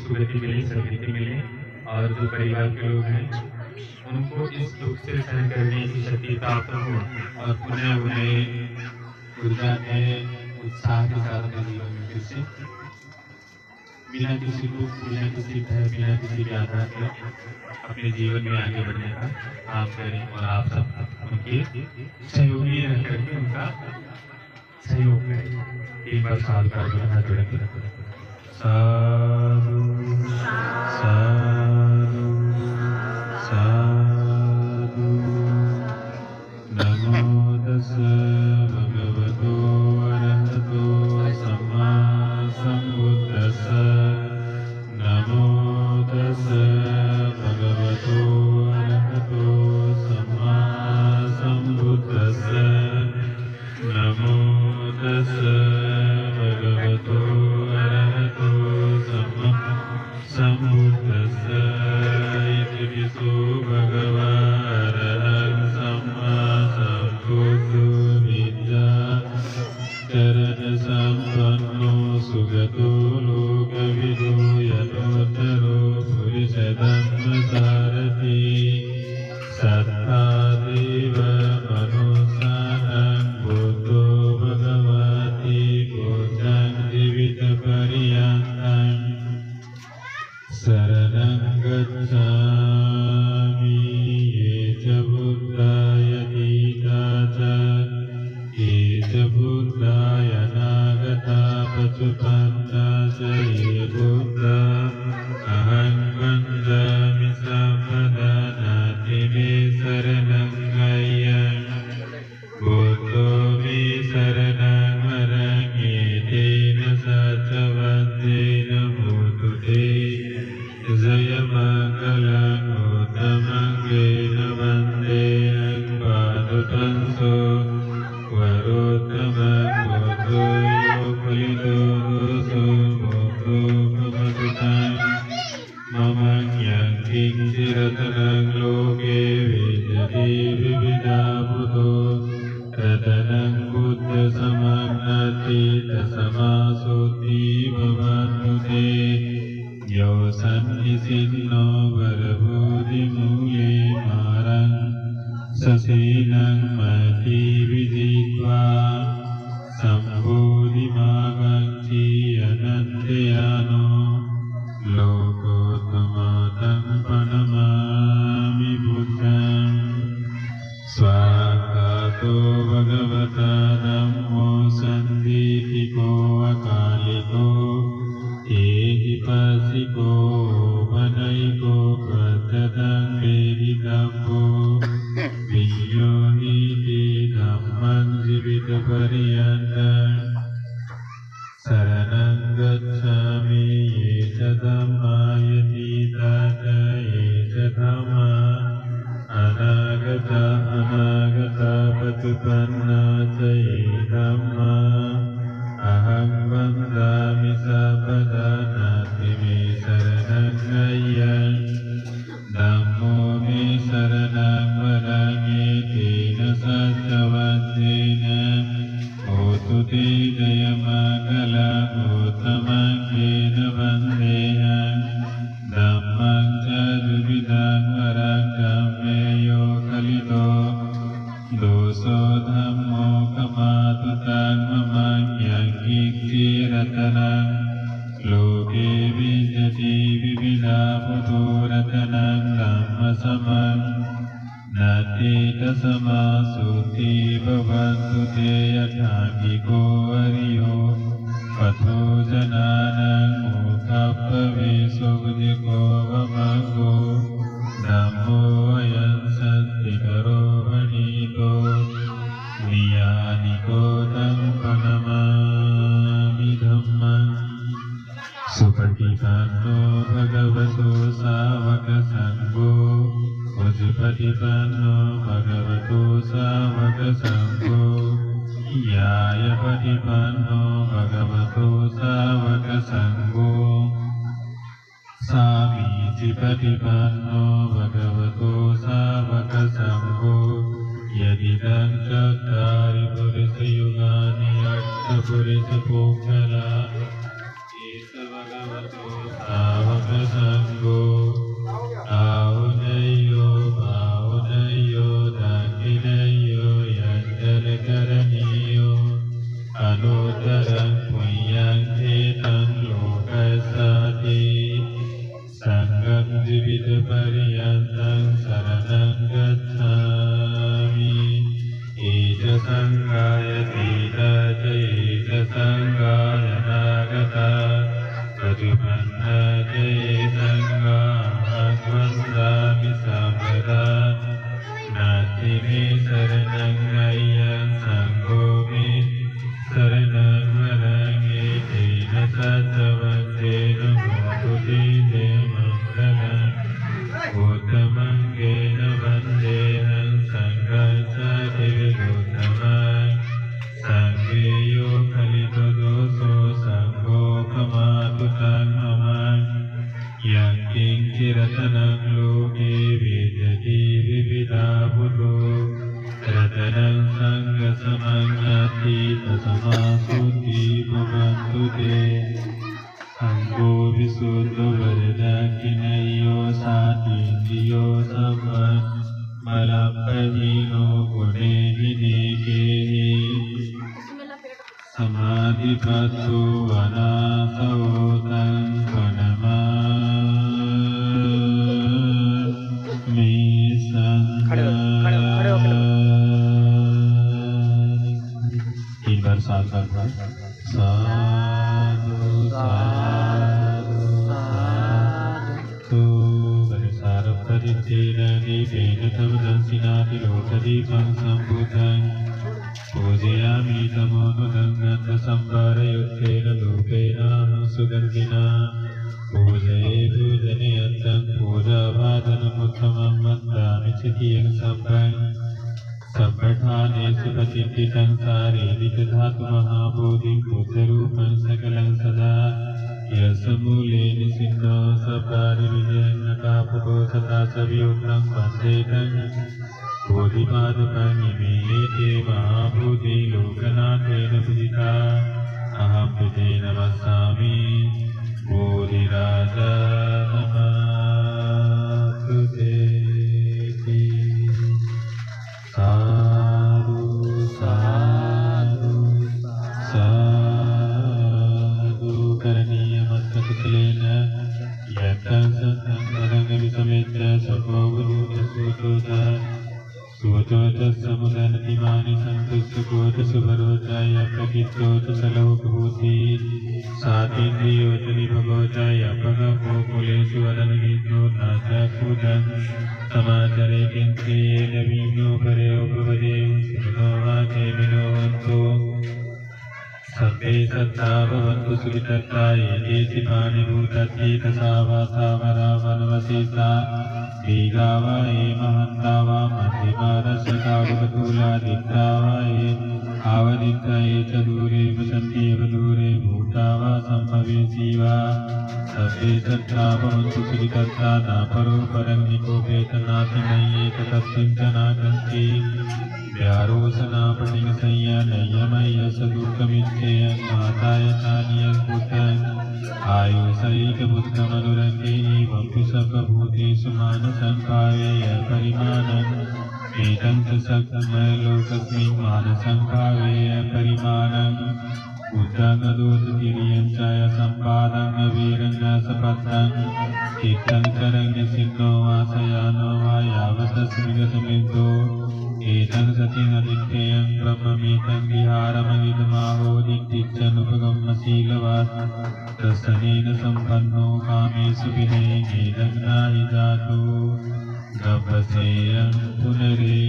सुगति मिले, सद्गति मिले और जो परिवार के लोग हैं उनको इस दुख से सहन करने की शक्ति प्राप्त हो और पुनः उन्हें ऊर्जा में उत्साह के साथ अपने जीवन में फिर से बिना किसी दुख, बिना किसी भय, बिना किसी व्याधा के अपने जीवन में आगे बढ़ने का काम करें और आप सब उनके सहयोगी रह करके उनका सहयोग करें। एक बार साल का हाथ जोड़ेंगे। साधु साधु साधु नमो तस्सै भगवतो अरहतो सम्मा सम्बुद्दस्सै नमो तस्सै भगवतो अरहतो सम्मा सम्बुद्दस्सै नमो तस्सै भगवतो अरहतो सम्मा सम्बुद्दस्सै इति विष्णु भगवान् सम्मा सम्बुद्धो विद्या चरण संपन्नो सुगतो लोकविदो यतोत्तरो पुरुषधर्मसारथि सत्तादेव मनुष्याणां बुद्धो भगवति बुद्धं जीवितपर्यन्तं शरणं गच्छामि ये च बुद्धायतीता च ये च बुद्धायनागता पशुपन्था च ये बुद्धा अहं वन्दामि सर्वदा नाति मे शरणं गय्यं बुद्धो मे शरणं वरं एतेन सत्यवन्तेन भूतु ते जयमङ्गलं उत्तमङ्गेन वन्देऽहं पादुतंसो वरोत्तमं बुद्धो यो फलितो दोषो मुक्तो भवतुतं मम ज्ञानकिञ्चिरतनं लोके विद्यते विविधा बुधो रतनं बुद्धसमं नास्ति तस्मासोऽस्ति भवन्तु ते यो सन्निसिन्नो वरबोधिमूले मारं ससेनं मति विजित्वा सम्बोधिमागच्छि अनन्त्ययानो लोकोत्तमतं प्रणमामि बुद्धं स्वागतो भगवता धम्मो सन्दिटिको अकालिको एहिपासिको वनैको प्रत्यतं वेदितव्यो वियो नीति धम्मं जीवितपर्यन्तं शरणं गच्छामि ये च धम्मायतीता च ये च धम्मा अनागता पशुपन्ना च ये धम्मा अहं वन्दामि सर्वदा नास्ति मे शरणं गय्यं धम्मो मे शरणं वरं एतेन सत्यवन्तेन भूतु ते जयमङ्गलं उत्तमङ्गेन वन्देऽहं धम्मं च द्विविधं वरं गम्ययो कलितो दोषो धम्मो कमातुतं मम ज्ञानकिञ्चिरतनं लोके विद्यते विविधा बुधो रतनं धम्मसमं नास्ति तस्मासोऽस्ति भवन्तु ते यथाङ्गिको अर्यो पथो जनानां मोक्षप्रवेशो गुजिको वमगो धम्मो अयं सत्यकरो वणितो नियानिको तं प्रणमामि धम्मं सुपठितान्नो भगवतो सावकसङ्घो उजुपठितान्नो भगवतो सावकसङ्घो याय पठितान्नो भगवतो सावकसङ्घो सामीचि पठितान्नो भगवतो सावकसङ्घो यदिदं चत्वारि पुरुषयुगानि अष्टपुरुषपोङ्गला एष भगवतो ติปริยันตังสรณังกัจฉามิอิจะสังฆายติตาเจอิจะสังฆายนาคตาปฏิปันนาเจสังฆาอัตวัสสามิสัมปทานาติมิสรณังไงยังสังโฆมิสรณังวรังเอตินะสัจวันเตนะโมตุติเตมังคลังอุตตมังเกนะวันเตนังสังฆัสสะเทวิโกตมังสังเกโยคลิโตโตโสสังโฆขมาตุตังอมังยังกิงกิรตนังโลเกวิจติวิวิตาพุทโธรัตนังสังฆสมังนาทิตัสมาสุติภวันตุเตอังโฆวิสุทโธวรดาคินยโยสาติติโยสัมมังมาลัปปะญิโนกุเรหินิเกหิสมาธิปัสสุวนาสโวตังขณมามิสังฆาतीन बार साथ साथ साधु साधु साधु बरसार परितेन दीपेन तव दंसिनाति लोकदीपं सम्बुद्धं पूजयामि तमोनुदं गन्धसंभारयुक्तेन लोकेन सुगन्धिना पूजये पूजने अन्तं पूजाभाजनमुत्तमं वन्दामि चितियं सम्भं सम्पठानेषु पतितं शारीरिकधातु महाबोधिं बुद्धरूपं सकलं सदा यस्मूले निसिन्नो सपारिविजयं नकापुको सदा सवियुग्नं वन्देतं बोधिपादपं इमेते महाबोधि लोकनाथेन पूजिता अहं तुते नमस्सामि बोधिराजा नमस्तुते साधु साधु साधु करणीयमस्तकलेन यत्तं सत्तं विसमेत्य सपोगुरुतसुतोतः सुवचोतसमुदनतिमानि सन्तुष्टकोटसुभरोचाय प्रकित्तोतसलोकभूति सातीन्द्रियोचनिभगोचाय अपगमो कुलेषु वदनगीतो नाचाकूतं समाचरे किन्त्रियेन विघ्नो परे उपपदे सुखो वाचे विनोवन्तु सर्वे सत्ता भवन्तु सुखितत्ता ये देशिपानि भूतत्ये तसावासा वरावनवसेता दीघा वा ये महन्ता वा मध्यमा रसका वकतूला दिक्ता वा ये आवदित्ता ये च दूरे वसन्ति एव दूरे भूता वा सम्भवेसि वा सर्वे सत्ता भवन्तु सुखितत्ता न परो परं निकोपेतनाति नय्ये ततस्मिं च नागन्ति व्यारोसनापटिसंया नय्यमय्य सदुःखमिच्छेयं माताय चानियं पुत्रं आयुषैकपुत्रमनुरङ्गे एवं पुषकभूतेषु मानसंभावेय परिमाणम् एतं च सक्तमलोकस्मिन् मानसंभावेय परिमाणम् उद्दागदोषतिर्यं च सम्पादं वीरं न सपत्तं चित्तं करण्यसिन्नो वासयानो वा यावतस्मिगतमिन्दो एतं सतिनदित्यं ब्रह्ममेतं विहारमविदमाहोदित्यनुपगम्यशीलवात् दर्शनेन सम्पन्नो कामेषु विनयेन जातो गभसेयं पुनरे